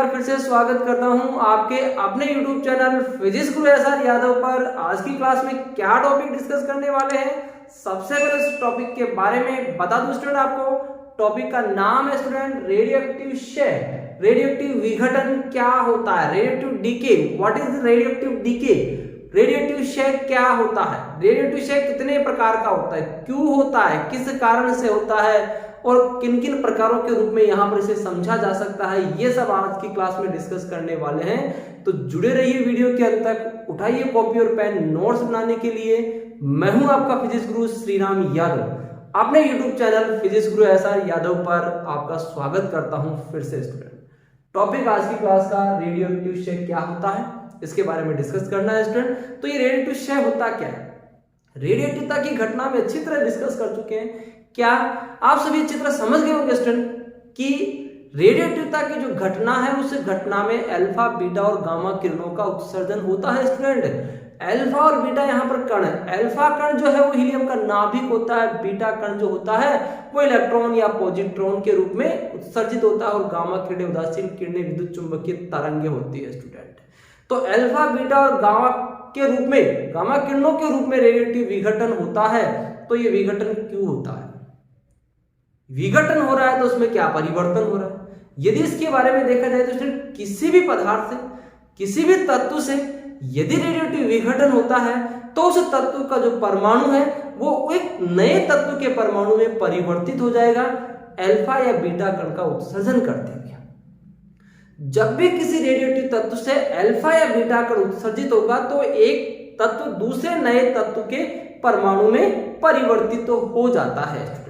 बार फिर से स्वागत करता हूं आपके अपने YouTube चैनल फिजिक्स गुरु SR यादव पर। आज की क्लास में क्या टॉपिक डिस्कस करने वाले हैं, सबसे पहले इस टॉपिक के बारे में बता दूं स्टूडेंट आपको। टॉपिक का नाम है स्टूडेंट रेडियोएक्टिव क्षय। रेडियोएक्टिव विघटन क्या होता है, radioactive decay, what is radioactive decay. Radioactive क्षय क्या होता है, रेडियोएक्टिव क्षय कितने प्रकार का होता है, क्यों होता है, किस कारण से होता है और किन किन प्रकारों के रूप में यहाँ पर इसे समझा जा सकता है, ये सब आज की क्लास में डिस्कस करने वाले हैं। तो जुड़े रहिए वीडियो के अंत तक। उठाइए कॉपी और पेन नोट्स बनाने के लिए। मैं हूं आपका फिजिक्स गुरु श्रीराम यादव। अपने यूट्यूब चैनल फिजिक्स गुरु SR यादव पर आपका स्वागत करता हूं फिर से स्टूडेंट। टॉपिक आज की क्लास का रेडियोएक्टिव क्षय क्या होता है, इसके बारे में डिस्कस करना है स्टूडेंट। तो ये रेडियोएक्टिव क्षय होता क्या है, रेडियोएक्टिवता की घटना में अच्छी तरह डिस्कस कर चुके हैं। क्या आप सभी अच्छी तरह समझ गए होंगे स्टूडेंट कि रेडियोएक्टिवता की जो घटना है उस घटना में अल्फा, बीटा और गामा किरणों का उत्सर्जन होता है स्टूडेंट। अल्फा और बीटा यहाँ पर कण है। अल्फा कण जो है वो हीलियम का नाभिक होता है, बीटा कण जो होता है वो इलेक्ट्रॉन या पॉजिट्रॉन के रूप में उत्सर्जित होता है और गामा किरणें, उदासीन किरणें विद्युत चुंबकीय तरंगे होती है स्टूडेंट। तो अल्फा, बीटा और गामा के रूप में, गामा किरणों के रूप में रेडियोएक्टिव विघटन होता है। तो ये विघटन क्यों होता है, विघटन हो रहा है तो उसमें क्या परिवर्तन हो रहा है। यदि इसके बारे में देखा जाए तो किसी भी पदार्थ से, किसी भी तत्व से यदि रेडियोएक्टिव विघटन होता है तो उस तत्व का जो परमाणु है वो एक नए तत्व के परमाणु में परिवर्तित हो जाएगा, अल्फा या बीटा कण का उत्सर्जन करते हुए। जब भी किसी रेडियोएक्टिव तत्व से अल्फा या बीटा कण उत्सर्जित होगा तो एक तत्व दूसरे नए तत्व के परमाणु में परिवर्तित तो हो जाता है स्टूडेंट।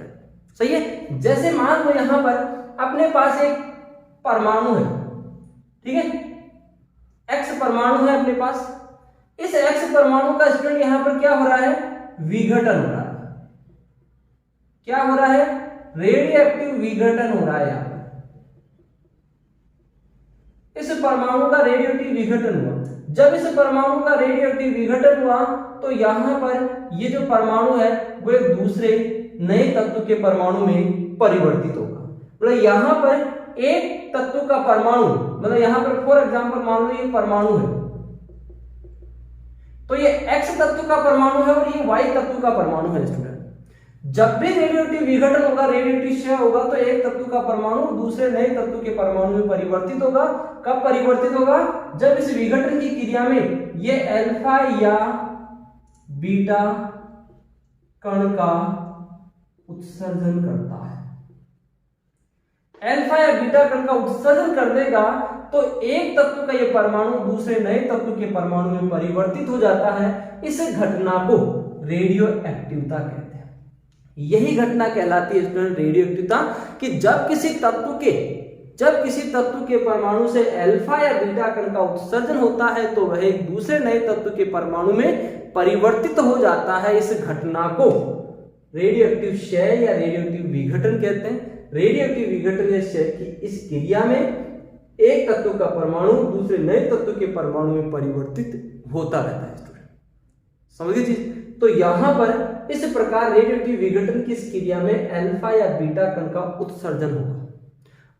सही है। जैसे मान लो यहां पर अपने पास एक परमाणु है, ठीक है, एक्स परमाणु है अपने पास। इस एक्स परमाणु का स्टूडेंट यहां पर क्या हो रहा है, विघटन हो रहा है। क्या हो रहा है, रेडियोएक्टिव विघटन हो रहा है। यहां पर इस परमाणु का रेडियोएक्टिव विघटन हुआ। जब इस परमाणु का रेडियोएक्टिव विघटन हुआ तो यहां पर ये जो परमाणु है वो एक दूसरे नए तत्व के परमाणु में परिवर्तित होगा। मतलब यहां पर एक तत्व का परमाणु, मतलब यहां पर फॉर एग्जांपल मान लो ये परमाणु है, तो ये एक्स तत्व का परमाणु है और ये वाई तत्व का परमाणु है स्टूडेंट। जब भी रेडियोएक्टिव विघटन होगा, रेडियोएक्टिव क्षय होगा तो एक तत्व का परमाणु दूसरे नए तत्व के परमाणु में परिवर्तित होगा। कब परिवर्तित होगा, जब इस विघटन की क्रिया में ये अल्फा या बीटा कण का उत्सर्जन करता है। अल्फा या बीटा कण का उत्सर्जन कर देगा तो एक तत्व का ये परमाणु दूसरे नए तत्व के परमाणु में परिवर्तित हो जाता है। इस घटना को रेडियोएक्टिवता कहते हैं। यही घटना कहलाती है स्टूडेंट रेडियोएक्टिवता, कि जब किसी तत्व के परमाणु से अल्फा या बीटा कण का उत्सर्जन होता है तो वह एक दूसरे नए तत्व के परमाणु में परिवर्तित हो जाता है। इस घटना को रेडियोएक्टिव क्षय या रेडियोएक्टिव विघटन कहते हैं। रेडियोएक्टिव विघटन या क्षय की इस क्रिया में एक तत्व का परमाणु दूसरे नए तत्व के परमाणु में परिवर्तित होता रहता है स्टूडेंट। समझिए चीज। तो यहां पर इस प्रकार रेडियोएक्टिव विघटन की इस क्रिया में अल्फा या बीटा कण का उत्सर्जन होगा।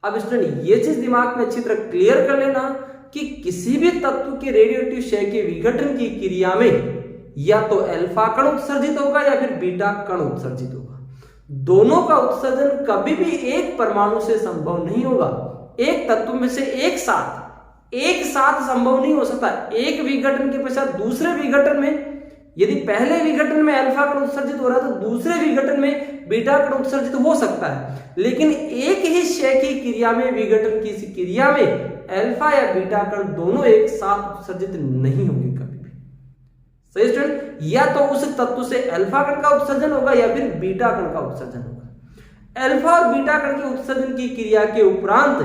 अब स्टूडेंट ये चीज दिमाग में अच्छी तरह क्लियर कर लेना कि किसी भी तत्व के रेडियोएक्टिव क्षय के विघटन की क्रिया में या तो अल्फा कण उत्सर्जित होगा या फिर बीटा कण उत्सर्जित होगा। दोनों का उत्सर्जन कभी भी एक परमाणु से संभव नहीं होगा। एक तत्व में से एक साथ संभव नहीं हो सकता। एक विघटन के पश्चात दूसरे विघटन में, यदि पहले विघटन में अल्फा कण उत्सर्जित हो रहा है तो दूसरे विघटन में बीटा कण उत्सर्जित हो सकता है, लेकिन एक ही क्षय की क्रिया में, विघटन की इस क्रिया में अल्फा या बीटा कण दोनों एक साथ उत्सर्जित नहीं होंगे कभी भी। सही स्टूडेंट। या तो उस तत्व से अल्फा कण का उत्सर्जन होगा या फिर बीटा कण का उत्सर्जन होगा। अल्फा और बीटा कण के उत्सर्जन की क्रिया के उपरांत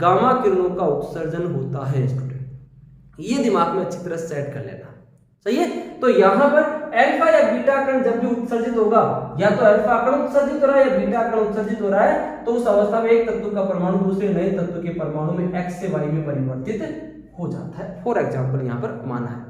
गामा किरणों का उत्सर्जन होता है स्टूडेंट। ये दिमाग में अच्छी तरह सेट कर लेना। सही है। तो यहां पर अल्फा या बीटा कण जब भी उत्सर्जित होगा, या तो अल्फा कण उत्सर्जित हो रहा है या बीटा कण उत्सर्जित हो रहा है, तो उस अवस्था में एक तत्व का परमाणु दूसरे नए तत्व के परमाणु में एक्स से वाई में परिवर्तित हो जाता है। फॉर एग्जांपल यहां पर माना है।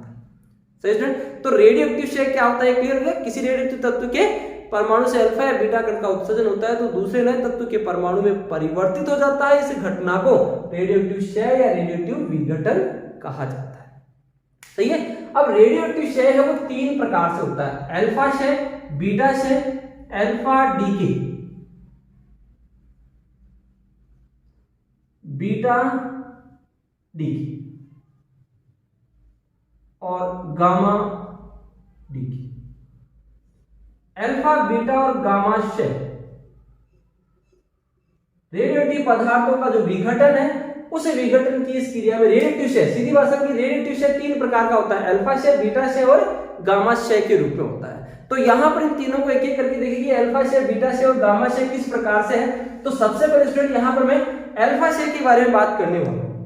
सही स्टूडेंट। तो रेडियोएक्टिव क्षय क्या होता है, क्लियर है। किसी रेडियोएक्टिव तत्व के परमाणु से अल्फा या बीटा कण का उत्सर्जन होता है तो दूसरे नए तत्व के परमाणु में परिवर्तित हो जाता है। इस घटना को रेडियोएक्टिव क्षय या रेडियोएक्टिव विघटन कहा जाता है। सही है। अब रेडियोएक्टिव क्षय है वो 3 प्रकार से होता है, अल्फा क्षय, बीटा क्षय, अल्फा डीके, बीटा डीके और गामा डीके। अल्फा, बीटा और गामा क्षय रेडियोएक्टिव पदार्थों का जो विघटन है उस विघटन की इस क्रिया में रेडियोएक्टिव क्षय, सीधी भाषा में रेडियोएक्टिव क्षय 3 प्रकार का होता है, अल्फा क्षय, बीटा क्षय और गामा क्षय के रूप में होता है। तो यहां पर इन तीनों को एक एक करके देखिए अल्फा क्षय, बीटा क्षय और गामा क्षय किस प्रकार से है। तो सबसे पहले स्टूडेंट यहां पर मैं अल्फा क्षय के बारे में बात करने वाला हूं।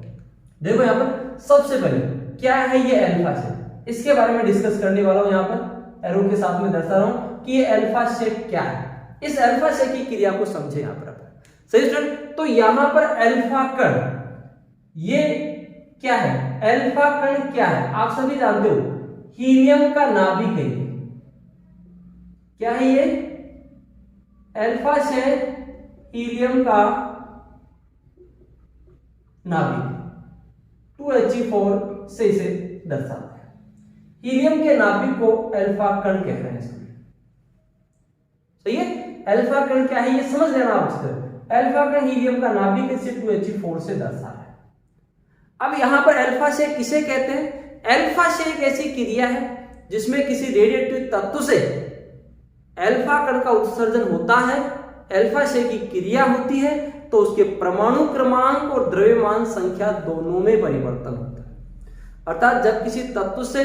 देखो यहां पर सबसे पहले क्या है ये अल्फा क्षय, इसके बारे में डिस्कस करने वाला हूं। यहां पर एरो के साथ में दर्शा रहा हूं कि ये अल्फा क्षय क्या है। इस अल्फा क्षय की क्रिया को समझे यहां पर। सही स्टूडेंट। तो यहां पर अल्फा कण ये क्या है, अल्फा कण क्या है आप सभी जानते हो, हीलियम का नाभिक है। क्या है ये, अल्फा क्षय हीलियम का नाभिक, 2He4 से इसे दर्शाता है। हीलियम के नाभिक को अल्फा कण कह रहे हैं। सही है। अल्फा कण क्या है ये समझ लेना आप। अल्फा कण हीलियम का नाभिक इसे 2He4 से दर्शा है। अब यहां पर अल्फा क्षय किसे कहते हैं, अल्फा क्षय एक ऐसी क्रिया है जिसमें किसी रेडियोएक्टिव तत्व से अल्फा कण का उत्सर्जन होता है, अल्फा क्षय की क्रिया होती है तो उसके परमाणु क्रमांक और द्रव्यमान संख्या दोनों में परिवर्तन होता है। अर्थात जब किसी तत्व से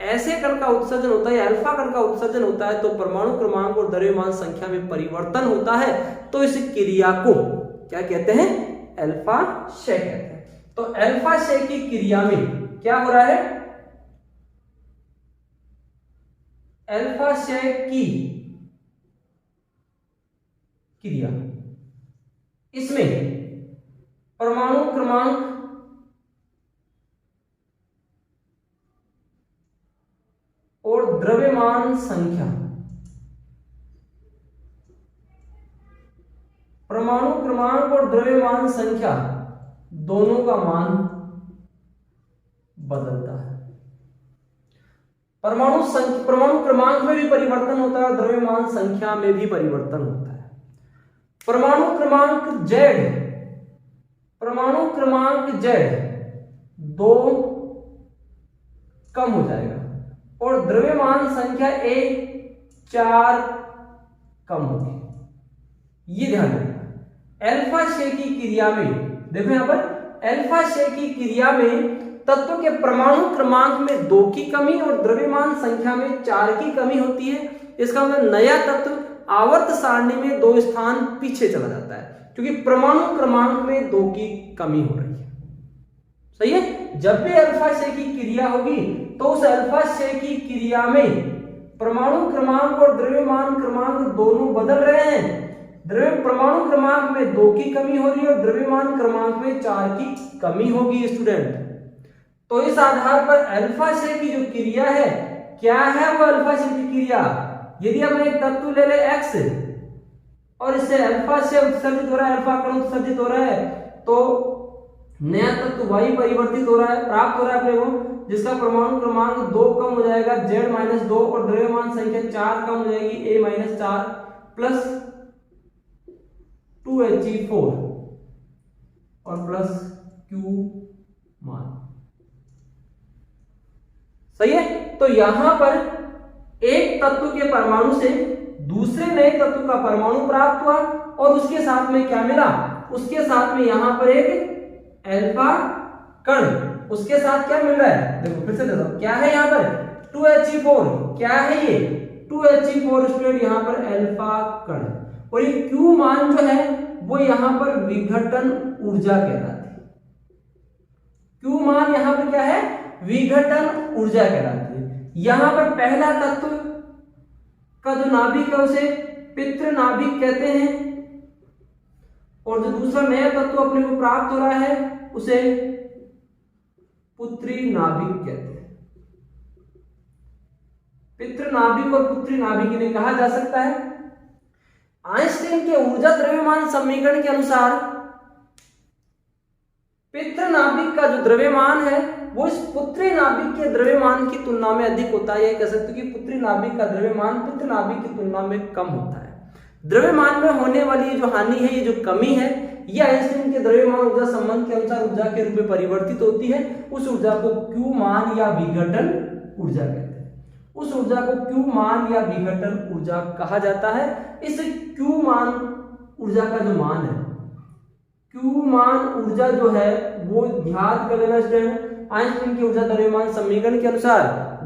ऐसे कण का उत्सर्जन होता है, अल्फा कण का उत्सर्जन होता है तो परमाणु क्रमांक और द्रव्यमान संख्या में परिवर्तन होता है। तो इस क्रिया को क्या कहते हैं, अल्फा क्षय कहते हैं। तो अल्फा क्षय की क्रिया में क्या हो रहा है, अल्फा क्षय की क्रिया, इसमें परमाणु क्रमांक और द्रव्यमान संख्या, परमाणु क्रमांक और द्रव्यमान संख्या दोनों का मान बदलता है। परमाणु क्रमांक में भी परिवर्तन होता है, द्रव्यमान संख्या में भी परिवर्तन होता है। परमाणु क्रमांक Z 2 कम हो जाएगा और द्रव्यमान संख्या A 4 कम होगी। ये ध्यान रखना। अल्फा क्षय की क्रिया में देखो यहां पर अल्फा क्षय की क्रिया में तत्व के परमाणु क्रमांक में 2 की कमी और द्रव्यमान संख्या में 4 की कमी होती है। इसका मतलब नया तत्व आवर्त सारणी में 2 स्थान पीछे चला जाता है क्योंकि परमाणु क्रमांक में 2 की कमी हो रही है। सही है। जब भी अल्फा क्षय की क्रिया होगी तो उस अल्फा क्षय की क्रिया में परमाणु क्रमांक और द्रव्यमान क्रमांक दोनों बदल रहे हैं। परमाणु क्रमांक में 2 की कमी हो रही है और द्रव्यमान क्रमांक में 4 की कमी होगी स्टूडेंट। तो इस आधार पर अल्फा क्षय की जो क्रिया है, क्या है वो अल्फा क्षय की क्रिया। यदि हम एक तत्व ले ले X और इससे अल्फा क्षय उत्सर्जित हो रहा है, अल्फा कण उत्सर्जित हो रहा है, तो नया तत्व Y परिवर्तित हो रहा है, प्राप्त हो रहा है अपने को, जिसका परमाणु क्रमांक 2 कम हो जाएगा, Z-2 और द्रव्यमान संख्या 4 कम हो जाएगी, A-4 प्लस 2He4 और प्लस Q मान। सही है। तो यहां पर एक तत्व के परमाणु से दूसरे नए तत्व का परमाणु प्राप्त हुआ और उसके साथ में क्या मिला, उसके साथ में यहां पर एक अल्फा कण, उसके साथ क्या मिल रहा है, देखो फिर से देखो क्या है यहां पर 2He4, क्या है ये 2He4 स्टूडेंट, यहां पर अल्फा कण। और ये Q मान जो है वो यहां पर विघटन ऊर्जा कहलाती है। Q मान यहां पर क्या है, विघटन ऊर्जा कहलाती है। यहां पर पहला तत्व का जो नाभिक है उसे पितृ नाभिक कहते हैं और जो दूसरा नया तत्व अपने को प्राप्त हो रहा है उसे पुत्री नाभिक कहते हैं। पितृ नाभिक और पुत्री नाभिक इन्हें कहा जा सकता है। आइंस्टीन के ऊर्जा द्रव्यमान समीकरण के अनुसार पित्र नाभिक का जो द्रव्यमान है वो इस पुत्री नाभिक के द्रव्यमान की तुलना में अधिक होता है। कह सकते हो कि पुत्री नाभिक का द्रव्यमान पित्र नाभिक की तुलना में कम होता है। द्रव्यमान में होने वाली जो हानि है, ये जो कमी है, यह आइंस्टीन के द्रव्यमान ऊर्जा संबंध के अनुसार ऊर्जा के रूप में परिवर्तित होती है। उस ऊर्जा को क्यू मान या विघटन ऊर्जा कहते हैं। उस ऊर्जा को क्यू मान या विघटन ऊर्जा कहा जाता है। इस क्यू मान ऊर्जा का जो मान है, क्यू मान ऊर्जा जो है वो याद कर लेना स्टूडेंट, आइंस्टीन की ऊर्जा द्रव्यमान समीकरण के अनुसार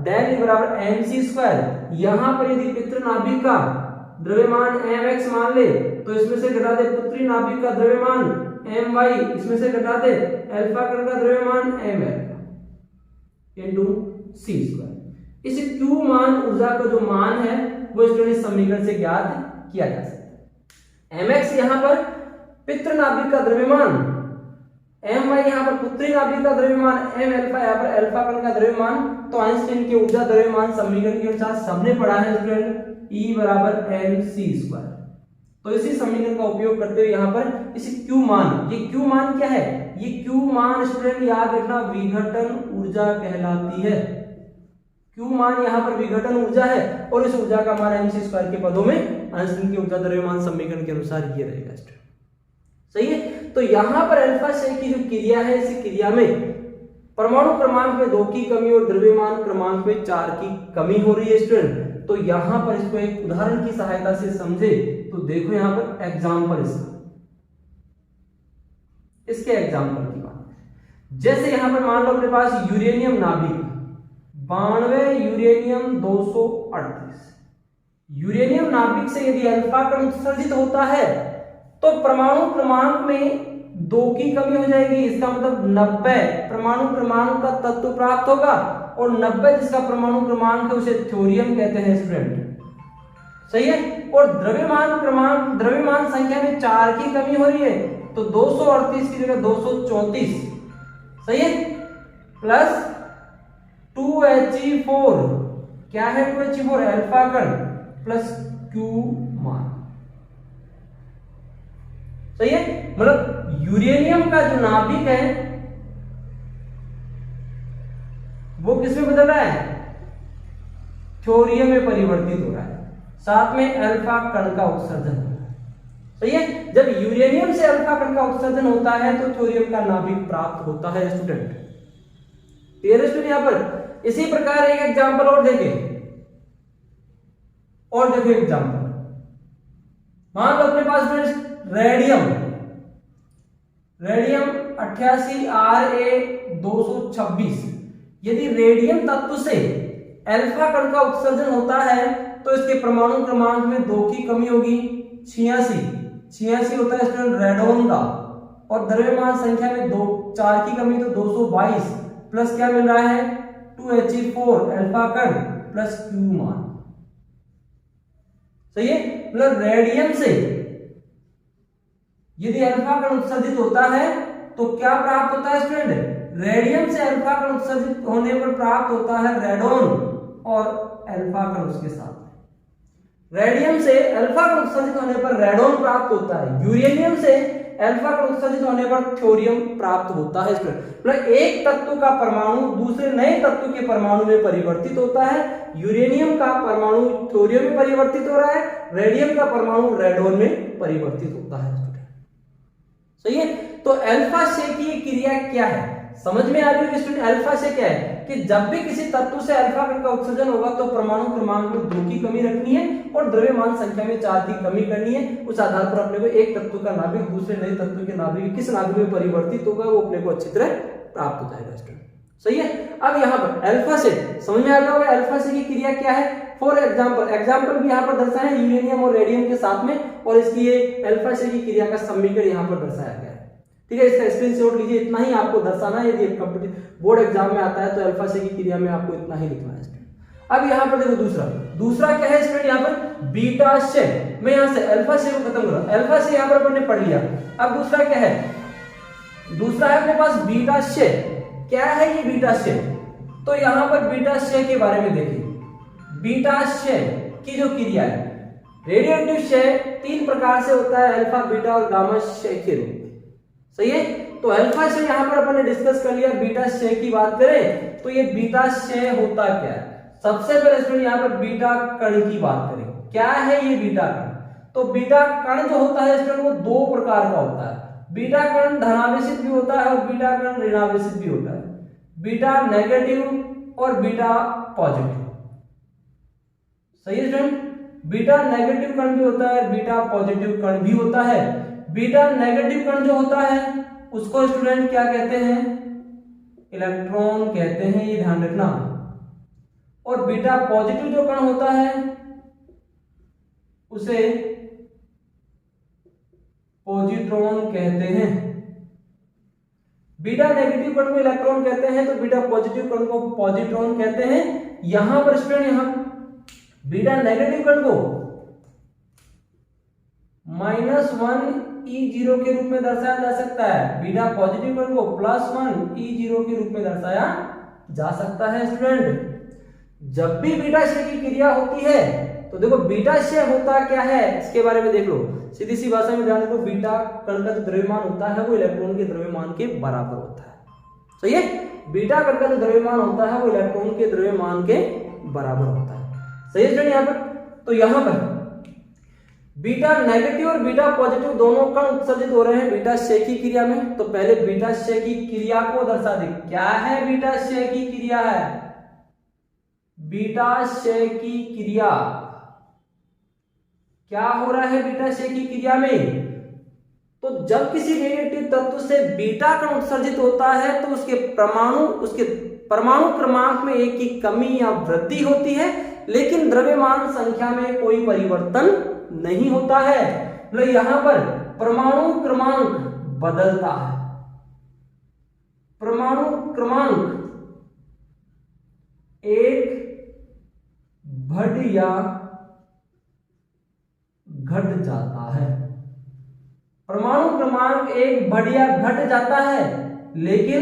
डेल ई बराबर mc स्क्वायर। यहां पर यदि पितृ नाभिक का द्रव्यमान mx मान ले तो इसमें से घटा दे पुत्री नाभिक का द्रव्यमान my, इसमें से घटा दे अल्फा कण का द्रव्यमान ml इनटू c स्क्वायर। इस q मान ऊर्जा का जो मान है वो इस समीकरण से ज्ञात किया जा सकता है। mx यहां पर पितृ नाभिक का द्रव्यमान, my यहां पर पुत्री नाभिक का द्रव्यमान, m अल्फा यहां पर अल्फा कण का द्रव्यमान। तो आइंस्टीन के ऊर्जा द्रव्यमान समीकरण के अनुसार सबने पढ़ा है स्टूडेंट E बराबर mc स्क्वायर। तो इसी समीकरण का उपयोग करते हुए यहाँ पर इस Q मान, ये Q मान क्या है? ये Q मान स्टूडेंट याद रखना विघटन ऊर्जा कहलाती है। Q मान यहाँ पर विघटन ऊर्जा है और इस ऊर्जा का मान mc स्क्वायर के पदों में आइंस्टीन के ऊर्जा द्रव्यमान समीकरण के अनुसार ये रहेगा स्टूडेंट। सही है। तो यहाँ पर अल्फा क्षय की जो क्रिया है, इस क्रिया में परमाणु क्रमांक में 2 की कमी और द्रव्यमान क्रमांक में 4 की कमी हो रही है स्टूडेंट। तो यहां पर इसको एक उदाहरण की सहायता से समझे तो देखो यहां पर एग्जांपल इसके एग्जांपल की बात, जैसे यहां पर मान लो अपने पास यूरेनियम नाभिक 92 यूरेनियम 238। यूरेनियम नाभिक से यदि अल्फा कण उत्सर्जित होता है तो परमाणु क्रमांक में 2 की कमी हो जाएगी। इसका मतलब 90 परमाणु क्रमांक का तत्व प्राप्त होगा और 90 जिसका परमाणु क्रमांक है उसे थ्योरियम कहते हैं स्टूडेंट। सही है। और द्रव्यमान संख्या में 4 की कमी हो रही है तो 238 की जगह 234। सही है। प्लस 2He4 क्या है? 2He4 अल्फा कण प्लस Q मान। सही है। मतलब यूरेनियम का जो नाभिक है वो किसमें बदल रहा है? थ्योरियम में परिवर्तित हो रहा है, साथ में अल्फा कण का उत्सर्जन हो रहा है। सही है। जब यूरेनियम से अल्फा कण का उत्सर्जन होता है तो थ्योरियम का नाभिक प्राप्त होता है स्टूडेंट। Clear student. यहां पर इसी प्रकार एक एग्जांपल और देखें, और देखो एग्जांपल मान लो अपने पास रेडियम 88 Ra226। यदि रेडियम तत्व से अल्फा कण का उत्सर्जन होता है तो इसके परमाणु क्रमांक में 2 की कमी होगी, 86 होता है स्टूडेंट रेडोन का, और द्रव्यमान संख्या में 4 की कमी तो 222 प्लस क्या मिल रहा है? 2He4 अल्फा कण प्लस Q मान। सही है। मतलब रेडियम से यदि अल्फा कण उत्सर्जित होता है तो क्या प्राप्त होता है स्टूडेंट? रेडियम से अल्फा कण उत्सर्जित होने पर प्राप्त होता है रेडोन और अल्फा कण उसके साथ। रेडियम से अल्फा कण उत्सर्जित होने पर रेडोन प्राप्त होता है, यूरेनियम से अल्फा कण उत्सर्जित होने पर थ्योरियम प्राप्त होता है स्टूडेंट। मतलब एक तत्व का परमाणु दूसरे नए तत्व के परमाणु में परिवर्तित होता है। यूरेनियम का परमाणु थ्योरियम में परिवर्तित हो रहा है, रेडियम का परमाणु रेडोन में परिवर्तित होता है। सही है। तो अल्फा क्षय की क्रिया क्या है समझ में आ रही है स्टूडेंट? अल्फा क्षय क्या है कि जब भी किसी तत्व से अल्फा कण का उत्सर्जन होगा तो परमाणु क्रमांक में 2 की कमी रखनी है और द्रव्यमान संख्या में 4 की कमी करनी है। उस आधार पर अपने को एक तत्व का नाभिक दूसरे नए तत्व के नाभिक किस नाभिक में परिवर्तित होगा वो अपने को अच्छी तरह प्राप्त हो जाएगा स्टूडेंट। सही है। अब यहाँ पर अल्फा क्षय समझ में आ गया होगा अल्फा क्षय की क्रिया क्या है। फॉर एग्जाम्पल भी यहाँ पर दर्शाया है यूरेनियम और रेडियम के साथ में, और इसकी ये अल्फा क्षय की क्रिया का समीकरण यहाँ पर दर्शाया गया है। ठीक है। इसका स्क्रीनशॉट लीजिए, इतना ही आपको दर्शाना है। यदि बोर्ड एग्जाम में आता है तो अल्फा क्षय की क्रिया में आपको इतना ही लिखना है। अब यहाँ पर देखो दूसरा क्या है स्टूडेंट? यहाँ पर बीटा क्षय। मैं यहाँ से अल्फा क्षय को खत्म कर रहा हूं, अल्फा क्षय यहाँ पर अपन ने पढ़ लिया। अब दूसरा क्या है? दूसरा है अपने पास बीटा क्षय। क्या है ये बीटा क्षय? तो यहाँ पर बीटा क्षय के बारे में देखिए। बीटा क्षय की जो क्रिया है, रेडियोएक्टिव क्षय 3 प्रकार से होता है, अल्फा बीटा और गामा क्षय के रूप में। सही है। तो अल्फा क्षय यहाँ पर अपन ने डिस्कस कर लिया। बीटा क्षय की बात करें तो ये बीटा क्षय होता क्या है? सबसे पहले स्टूडेंट यहाँ पर बीटा कण की बात करें। क्या है ये बीटा कण? तो बीटा कण जो होता है स्टूडेंट वो दो प्रकार का होता है। बीटा कण धनावेशित भी होता है और बीटा कण ऋणावेशित भी होता है। बीटा नेगेटिव और बीटा पॉजिटिव। सही है स्टूडेंट? बीटा नेगेटिव कण भी होता है, बीटा पॉजिटिव कण भी होता है। बीटा नेगेटिव कण जो होता है उसको स्टूडेंट क्या कहते हैं? इलेक्ट्रॉन कहते हैं, ये ध्यान रखना। और बीटा पॉजिटिव जो कण होता है उसे पॉजिट्रॉन कहते हैं। बीटा नेगेटिव कण को इलेक्ट्रॉन कहते हैं तो बीटा पॉजिटिव कण को पॉजिट्रॉन कहते हैं। यहां पर स्टूडेंट यहां बीटा नेगेटिव कण को -1 E0 के रूप में दर्शाया जा सकता है। बीटा पॉजिटिव कण को +1 E0 के रूप में दर्शाया जा सकता है। स्टूडेंट जब भी बीटा क्षय की क्रिया होती है तो देखो बीटा क्षय होता क्या है इसके बारे में देख लो। सीधी सी भाषा में ध्यान रखो, बीटा कण का जो द्रव्यमान होता है वो इलेक्ट्रॉन के द्रव्यमान के बराबर होता है। सही है? बीटा कण का जो द्रव्यमान होता है वो इलेक्ट्रॉन के द्रव्यमान के बराबर होता है। सही है यहाँ पर? तो यहाँ पर बीटा नेगेटिव और बीटा पॉजिटिव दोनों कण उत्सर्जित हो रहे हैं बीटा क्षय की क्रिया में। तो पहले बीटा क्षय की क्रिया को दर्शा दे। क्या है बीटा क्षय की क्रिया? है बीटा क्षय की क्रिया। क्या हो रहा है बीटा क्षय की क्रिया में? तो जब किसी रेडियोएक्टिव तत्व से बीटा कण उत्सर्जित होता है तो उसके परमाणु क्रमांक में 1 की कमी या वृद्धि होती है, लेकिन द्रव्यमान संख्या में कोई परिवर्तन नहीं होता है। मतलब यहां पर परमाणु क्रमांक बदलता है। परमाणु क्रमांक एक बढ़ या घट जाता है। परमाणु क्रमांक एक बढ़ या घट जाता है, लेकिन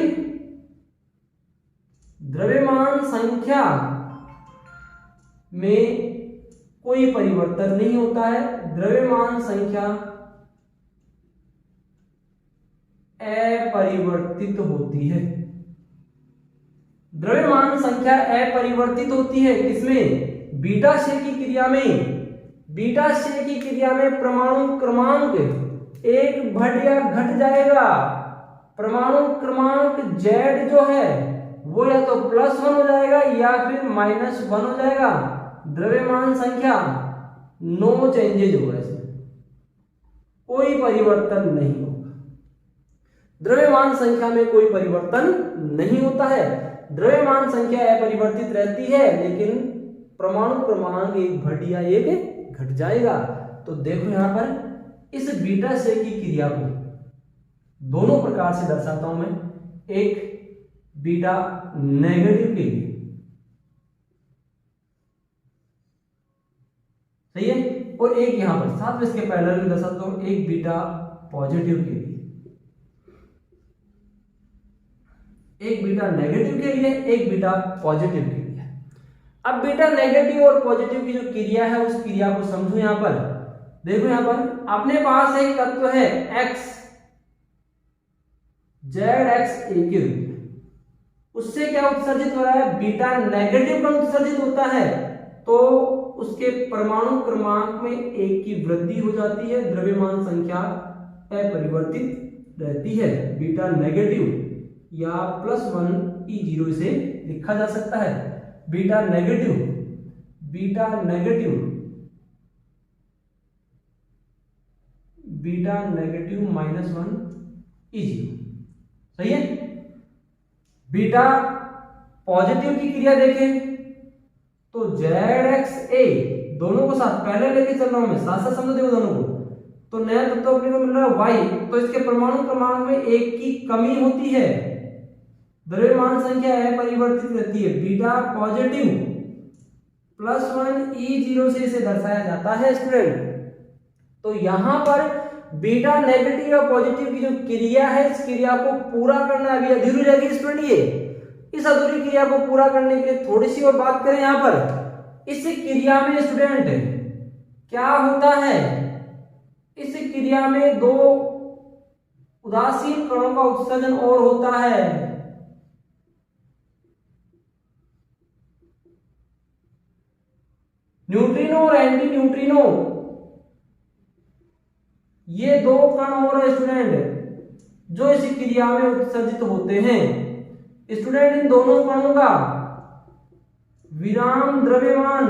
द्रव्यमान संख्या में कोई परिवर्तन नहीं होता है। द्रव्यमान संख्या अपरिवर्तित होती है। द्रव्यमान संख्या अपरिवर्तित होती है किसमें? बीटा क्षय की क्रिया में। बीटा क्षय की क्रिया में परमाणु क्रमांक एक बढ़ या घट जाएगा। परमाणु क्रमांक Z जो है वो या तो +1 हो जाएगा या फिर -1 हो जाएगा। द्रव्यमान संख्या नो चेंजेज होगा, इसमें कोई परिवर्तन नहीं होगा। द्रव्यमान संख्या में कोई परिवर्तन नहीं होता है। द्रव्यमान संख्या अपरिवर्तित रहती है, लेकिन परमाणु क्रमांक एक बढ़ या एक घट जाएगा। तो देखो यहां पर इस बीटा क्षय की क्रिया को दोनों प्रकार से दर्शाता हूं मैं। एक बीटा नेगेटिव के लिए, सही है, और एक यहां पर साथ में इसके पैरेलल में दर्शाता हूं एक बीटा पॉजिटिव के लिए। एक बीटा नेगेटिव के लिए, एक बीटा पॉजिटिव के लिए। अब बीटा नेगेटिव और पॉजिटिव की जो क्रिया है उस क्रिया को समझो। यहां पर देखो, यहां पर अपने पास एक तत्व है x, ZX के रूप में। उससे क्या उत्सर्जित हो रहा है? बीटा नेगेटिव कण उत्सर्जित होता है, तो उसके परमाणु क्रमांक में 1 की वृद्धि हो जाती है। द्रव्यमान संख्या अपरिवर्तित रहती है। बीटा नेगेटिव या +1 E0 से लिखा जा सकता है। Beta negative beta negative -1 E0। सही है? बीटा पॉजिटिव की क्रिया देखें तो ZXA दोनों को साथ पहले लेके चल रहा हूं मैं, साथ साथ समझो देखो दोनों को। तो नया तत्व अपने को मिल रहा है Y, तो इसके परमाणु क्रमांक में 1 की कमी होती है। द्रव्यमान संख्या अपरिवर्तित रहती है। बीटा पॉजिटिव +1 E0 से इसे दर्शाया जाता है स्टूडेंट। तो यहां पर बीटा नेगेटिव और पॉजिटिव की जो क्रिया है इस क्रिया को पूरा करना अभी अधूरी रह गई स्टूडेंट। ये इस अधूरी क्रिया को पूरा करने के लिए थोड़ी सी और बात करें। यहां पर इस क्रिया में स्टूडेंट क्या होता है? इस क्रिया में दो उदासीन कणों का उत्सर्जन और होता है। न्यूट्रिनो और एंटी न्यूट्रिनो, ये दो कण और स्टूडेंट जो इस क्रिया में उत्सर्जित होते हैं। स्टूडेंट इन दोनों कणों का विराम द्रव्यमान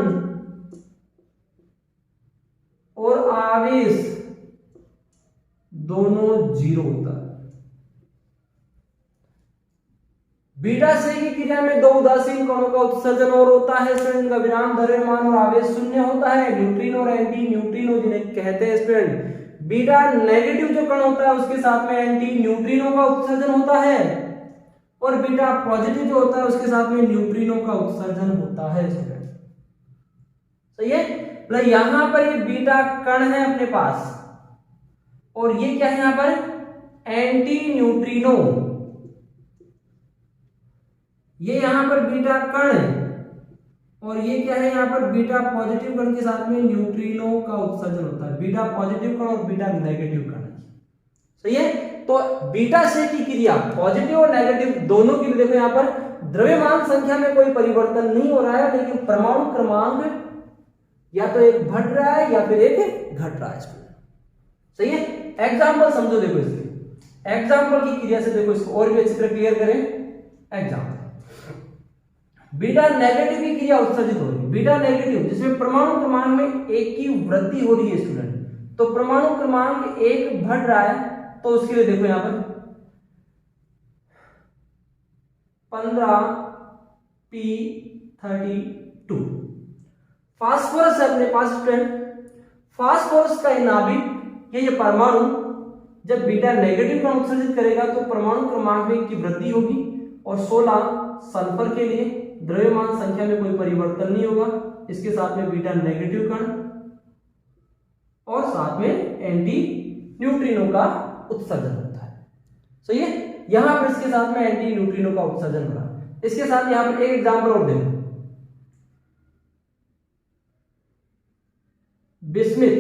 और आवेश दोनों 0 होता है। बीटा से की क्रिया में दो उदासीन कणों का उत्सर्जन और होता है। स्टूडेंट का विराम द्रव्यमान और आवेश 0 होता है। न्यूट्रिनो और एंटी न्यूट्रिनो जिन्हें कहते हैं स्टूडेंट, बीटा नेगेटिव जो कण होता है उसके साथ में एंटी न्यूट्रिनो का उत्सर्जन होता है और बीटा पॉजिटिव जो होता है उसके साथ में न्यूट्रिनो का उत्सर्जन होता है स्टूडेंट। सही है। मतलब यहां पर ये बीटा कण है अपने पास और ये क्या है यहां पर एंटी न्यूट्रिनो, ये यहां पर बीटा कण है और ये क्या है यहां पर बीटा पॉजिटिव कण के साथ में न्यूट्रिनो का उत्सर्जन होता है। बीटा पॉजिटिव कण और बीटा नेगेटिव कण। सही है। तो बीटा से की क्रिया पॉजिटिव और नेगेटिव दोनों के लिए देखो यहां पर द्रव्यमान संख्या में कोई परिवर्तन नहीं हो रहा है, लेकिन परमाणु क्रमांक या तो एक बढ़ रहा है या फिर एक घट रहा है। सही है। एग्जाम्पल समझो, देखो इसके एग्जाम्पल की क्रिया से देखो इसको और भी अच्छी तरह क्लियर करें। एग्जाम्पल, बीटा नेगेटिव की क्रिया उत्सर्जित हो रही है। बीटा नेगेटिव जिसमें परमाणु क्रमांक में 1 की वृद्धि हो रही है स्टूडेंट, तो परमाणु क्रमांक 1 बढ़ रहा है, तो उसके लिए देखो यहां पर 15p32 फास्फोरस है अपने पास स्टूडेंट। फास्फोरस का नाभिक ये परमाणु जब बीटा नेगेटिव कण उत्सर्जित करेगा तो परमाणु क्रमांक में की वृद्धि होगी और 16 सल्फर के लिए द्रव्यमान संख्या में कोई परिवर्तन नहीं होगा। इसके साथ में बीटा नेगेटिव कण और साथ में एंटी न्यूट्रिनो का उत्सर्जन होता है। सही है। यहां पर इसके साथ में एंटी न्यूट्रिनो का उत्सर्जन हो रहा है। इसके साथ यहां पर एक एग्जांपल और देखो, बिस्मिथ,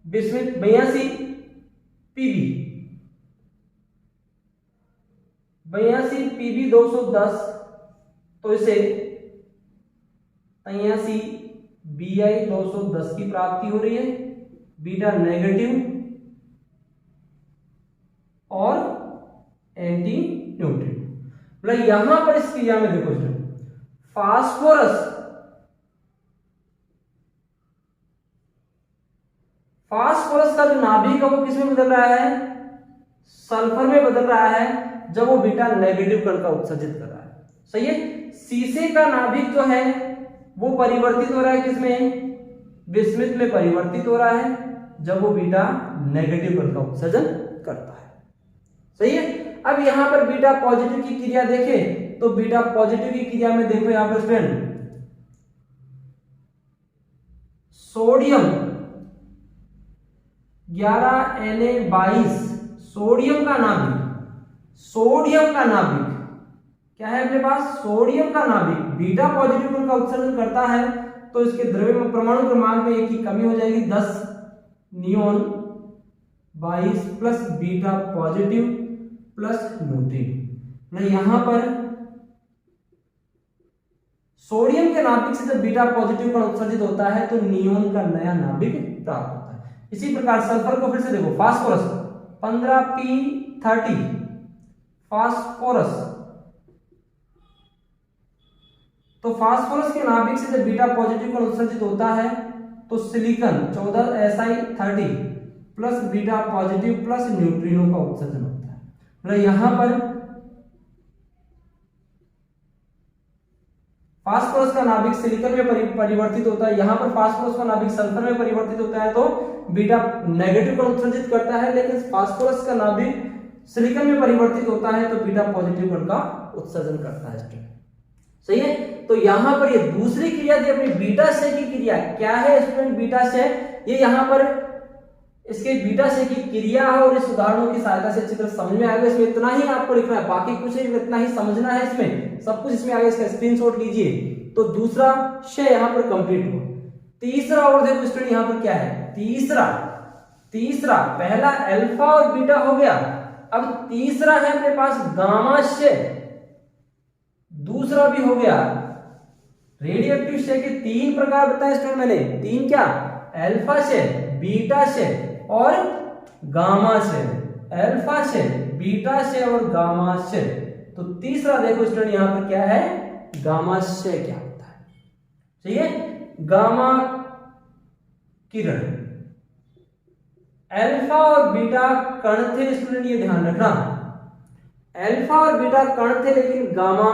बिस्मिथ 82 पीबी 210, तो इसे 83 BI 210 की प्राप्ति हो रही है। बीटा नेगेटिव और एंटी न्यूट्रिनो। मतलब यहां पर इस क्रिया में देखो फास्फोरस का जो नाभिक है वो किस में बदल रहा है, सल्फर में बदल रहा है, जब वो बीटा नेगेटिव कण का उत्सर्जित कर रहा है। सही है। शीशे का नाभिक जो है वो परिवर्तित हो रहा है किसमें, बिस्मिथ में परिवर्तित हो रहा है, जब वो बीटा नेगेटिव कण का उत्सर्जन करता है। सही है। अब यहां पर बीटा पॉजिटिव की क्रिया देखें तो बीटा पॉजिटिव की क्रिया में देखो यहां पर फ्रेंड, सोडियम 11Na22, सोडियम का नाभिक क्या है अपने पास, सोडियम का नाभिक बीटा पॉजिटिव कण का उत्सर्जन करता है, तो इसके द्रव्यमान परमाणु क्रमांक में 1 की कमी हो जाएगी, 10 neon 22 plus beta positive plus neutrino. यहां पर सोडियम के नाभिक से जब बीटा पॉजिटिव कण उत्सर्जित होता है तो नियोन का नया नाभिक प्राप्त होता है। इसी प्रकार सल्फर को फिर से देखो, फास्फोरस 15p30 फास्फोरस, तो फास्फोरस के नाभिक से जब बीटा पॉजिटिव कण उत्सर्जित होता है तो silicon 14Si30 plus beta positive plus neutrino का उत्सर्जन होता है। मतलब यहां पर फास्फोरस का नाभिक सिलिकॉन में परिवर्तित होता है, यहां पर फास्फोरस का नाभिक सल्फर में परिवर्तित होता है तो बीटा नेगेटिव कण उत्सर्जित करता है, लेकिन फास्फोरस का नाभिक सिलिकॉन में परिवर्तित होता है तो बीटा पॉजिटिव कण का उत्सर्जन करता है। सही है। तो यहां पर ये दूसरी क्रिया थी अपनी बीटा से की क्रिया। क्या है स्टूडेंट बीटा से, ये यहां पर इसके बीटा से की क्रिया है और इस उदाहरणों की सहायता से अच्छी तरह समझ में आएगा। इसमें इतना ही आपको लिखना है, बाकी कुछ नहीं, इतना ही समझना है। इसमें सब कुछ इसमें आगे, इसका स्क्रीनशॉट लीजिए। तो दूसरा शेय यहां पर कंप्लीट हुआ। तीसरा और देखो स्टूडेंट यहां पर क्या है, तीसरा पहला अल्फा और बीटा हो गया, अब तीसरा है अपने पास गामाशय, दूसरा भी हो गया रेडियोएक्टिव क्षय के 3 प्रकार बताए स्टूडेंट मैंने, 3 क्या, अल्फा क्षय, बीटा क्षय और गामा क्षय, अल्फा क्षय, बीटा क्षय और गामा क्षय। तो तीसरा देखो स्टूडेंट यहां पर क्या है, गामा क्षय क्या होता है, चाहिए गामा किरण, अल्फा और बीटा कण थे स्टूडेंट, ये ध्यान रखना, अल्फा और बीटा कण थे लेकिन गामा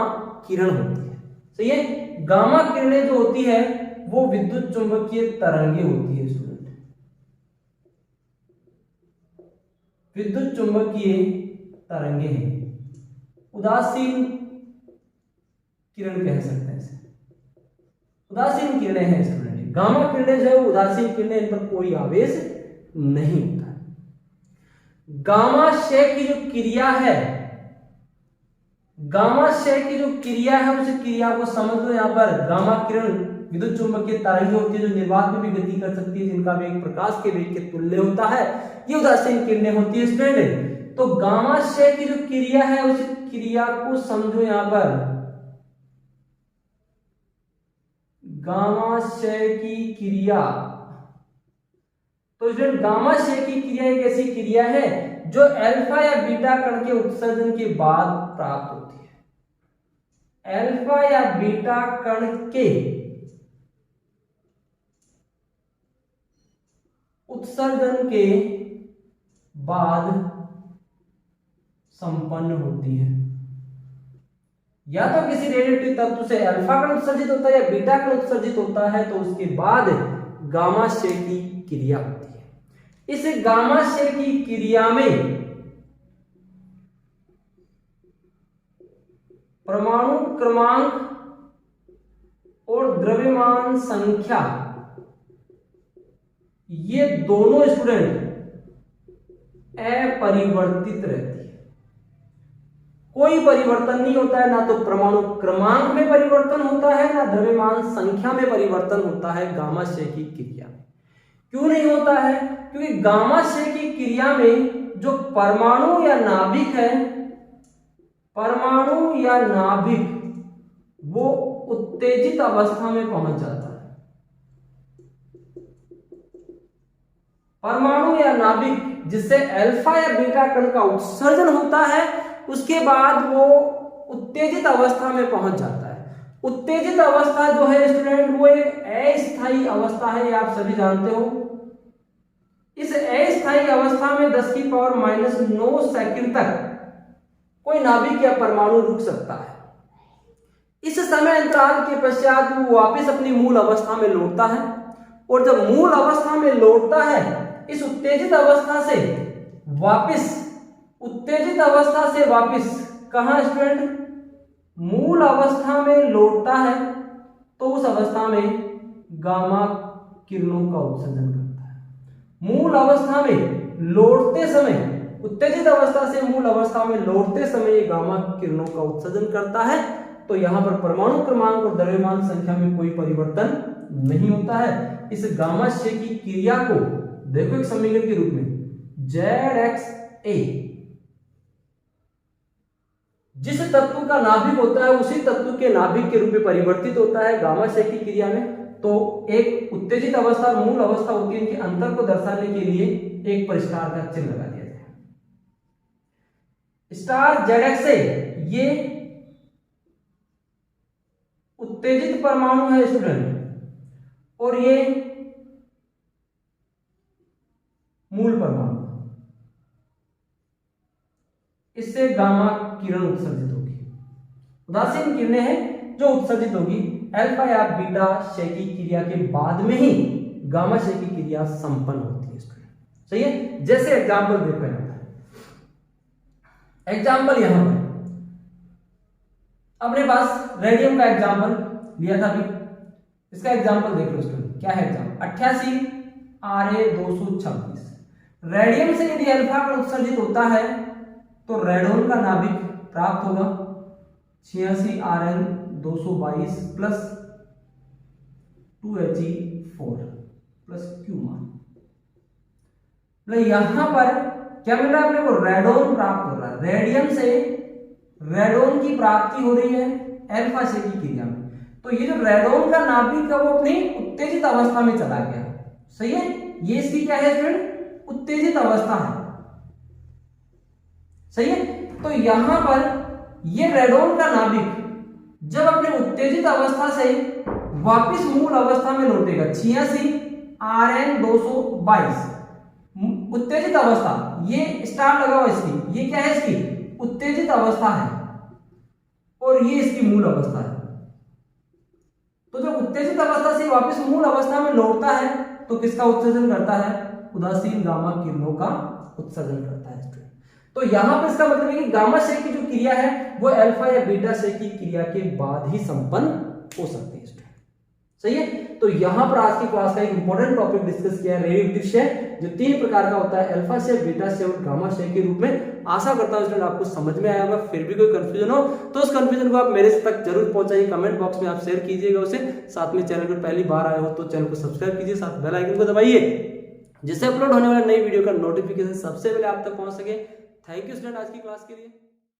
किरण होती है, सही है। गामा किरणें जो होती है वो विद्युत चुंबकीय तरंगे होती है स्टूडेंट, विद्युत चुंबकीय तरंगे हैं, उदासीन किरण कह सकते हैं इसे, उदासीन किरणें हैं स्टूडेंट। गामा किरणें जो है उदासीन किरणें, इन पर कोई आवेश नहीं होता है। गामा क्षय की जो क्रिया है, गामा क्षय की जो क्रिया है उस क्रिया को समझ लो। यहां पर गामा किरण विद्युत चुंबकीय तरंगे होती है जो निर्वात में भी गति कर सकती है, जिनका वेग प्रकाश के वेग के तुल्य होता है, ये उदासीन किरणें होती है स्टूडेंट। तो गामा क्षय की जो क्रिया है उस क्रिया को समझो, यहां पर गामा क्षय की क्रिया, तो स्टूडेंट गामा क्षय की क्रिया एक ऐसी क्रिया है जो अल्फा या बीटा कण के उत्सर्जन के बाद प्राप्त होती है, अल्फा या बीटा कण के उत्सर्जन के बाद संपन्न होती है। या तो किसी रेडियोएक्टिव तत्व से अल्फा कण उत्सर्जित होता है या बीटा कण उत्सर्जित होता है, तो उसके बाद गामा क्षय की क्रिया होती है। इस गामा क्षय की क्रिया में परमाणु क्रमांक और द्रव्यमान संख्या, ये दोनों स्टूडेंट अपरिवर्तित रहती है, कोई परिवर्तन नहीं होता है, ना तो परमाणु क्रमांक में परिवर्तन होता है ना द्रव्यमान संख्या में परिवर्तन होता है गामा क्षय की क्रिया में। क्यों नहीं होता है? क्योंकि गामा क्षय की क्रिया में जो परमाणु या नाभिक है, परमाणु या नाभिक वो उत्तेजित अवस्था में पहुंच जाता है। परमाणु या नाभिक जिससे अल्फा या बीटा कण का उत्सर्जन होता है, उसके बाद वो उत्तेजित अवस्था में पहुंच जाता है। उत्तेजित अवस्था जो है स्टूडेंट वो एक अस्थायी अवस्था है, ये आप सभी जानते हो। इस अस्थायी अवस्था में 10⁻⁹ सेकंड तक कोई नाभिक या परमाणु रुक सकता है। इस समय अंतराल के पश्चात वो वापस अपनी मूल अवस्था में लौटता है, और जब मूल अवस्था में लौटता है इस उत्तेजित अवस्था से वापस, उत्तेजित अवस्था से वापस कहां स्टूडेंट? मूल अवस्था में लौटता है, तो उस अवस्था में गामा किरणों का उत्सर्जन करता है। मूल अवस्था में लौटते समय, उत्तेजित अवस्था से मूल अवस्था में लौटते समय ये गामा किरणों का उत्सर्जन करता है। तो यहां पर परमाणु क्रमांक और द्रव्यमान संख्या में कोई परिवर्तन नहीं होता है। इस गामा क्षय की क्रिया को देखो एक समीकरण के रूप में ZXA, जिस तत्व का नाभिक होता है उसी तत्व के नाभिक के रूप में परिवर्तित होता है गामा क्षय की क्रिया में। तो एक उत्तेजित अवस्था और मूल अवस्था होती है, इनके अंतर को दर्शाने के लिए एक पर स्टार का चिन्ह लगा दिया जाए। स्टार ZXA ये उत्तेजित परमाणु है स्टूडेंट, और ये मूल परमाणु, इससे गामा किरण उत्सर्जित होगी। उदासीन किरणें हैं जो उत्सर्जित होगी अल्फा या बीटा क्षय की क्रिया के बाद में ही गामा क्षय की क्रिया संपन्न होती है स्टूडेंट, सही है। जैसे एग्जांपल देखो, यहां पर एग्जांपल, यहां पर अपने पास रेडियम का एग्जांपल लिया था अभी, इसका एग्जांपल देख लो स्टूडेंट, क्या है एग्जांपल 88 Ra226। रेडियम से यदि अल्फा कण उत्सर्जित होता है तो रेडोन का नाभिक प्राप्त होगा 86 Rn222 plus 2He 4 plus Q मान, यहां पर क्या मिल रहा है अपने को, रेडोन प्राप्त हो रहा है, रेडियम से रेडोन की प्राप्ति हो रही है अल्फा से की क्रिया में। तो ये जो रेडोन का नाभिक है वो अपनी उत्तेजित अवस्था में चला गया, सही है, ये इसकी क्या है स्टूडेंट, उत्तेजित अवस्था है, सही है। तो यहां पर ये रेडोन का नाभिक जब अपने उत्तेजित अवस्था से वापिस मूल अवस्था में लौटेगा, 86 Rn 222 उत्तेजित अवस्था, ये स्टार लगा हुआ इसकी, ये क्या है इसकी उत्तेजित अवस्था है और ये इसकी मूल अवस्था है। तो जब उत्तेजित अवस्था से वापस मूल अवस्था में लौटता है तो किसका उत्सर्जन करता है, उदासीन गामा किरणों का उत्सर्जन करता है। तो यहां पर इसका मतलब है कि गामा क्षय की जो क्रिया है वो अल्फा या बीटा क्षय की क्रिया के बाद ही संपन्न हो सकती है, सही है। तो यहां पर आज की क्लास का एक इंपॉर्टेंट टॉपिक डिस्कस किया है, रेडियोएक्टिव क्षय जो 3 प्रकार का होता है, अल्फा क्षय, बीटा क्षय और गामा क्षय के रूप में। आशा करता हूं स्टूडेंट आपको समझ में आया होगा। फिर भी कोई कंफ्यूजन हो तो उस कंफ्यूजन को आप मेरे तक जरूर पहुंचाइए, कमेंट बॉक्स में आप शेयर कीजिएगा उसे। साथ में चैनल पर पहली बार आए हो तो चैनल को सब्सक्राइब कीजिए, साथ बेल आइकन को दबाइए जिससे अपलोड होने वाले नई वीडियो का नोटिफिकेशन सबसे पहले आप तक पहुंच सके। थैंक यू स्टूडेंट आज की क्लास के लिए।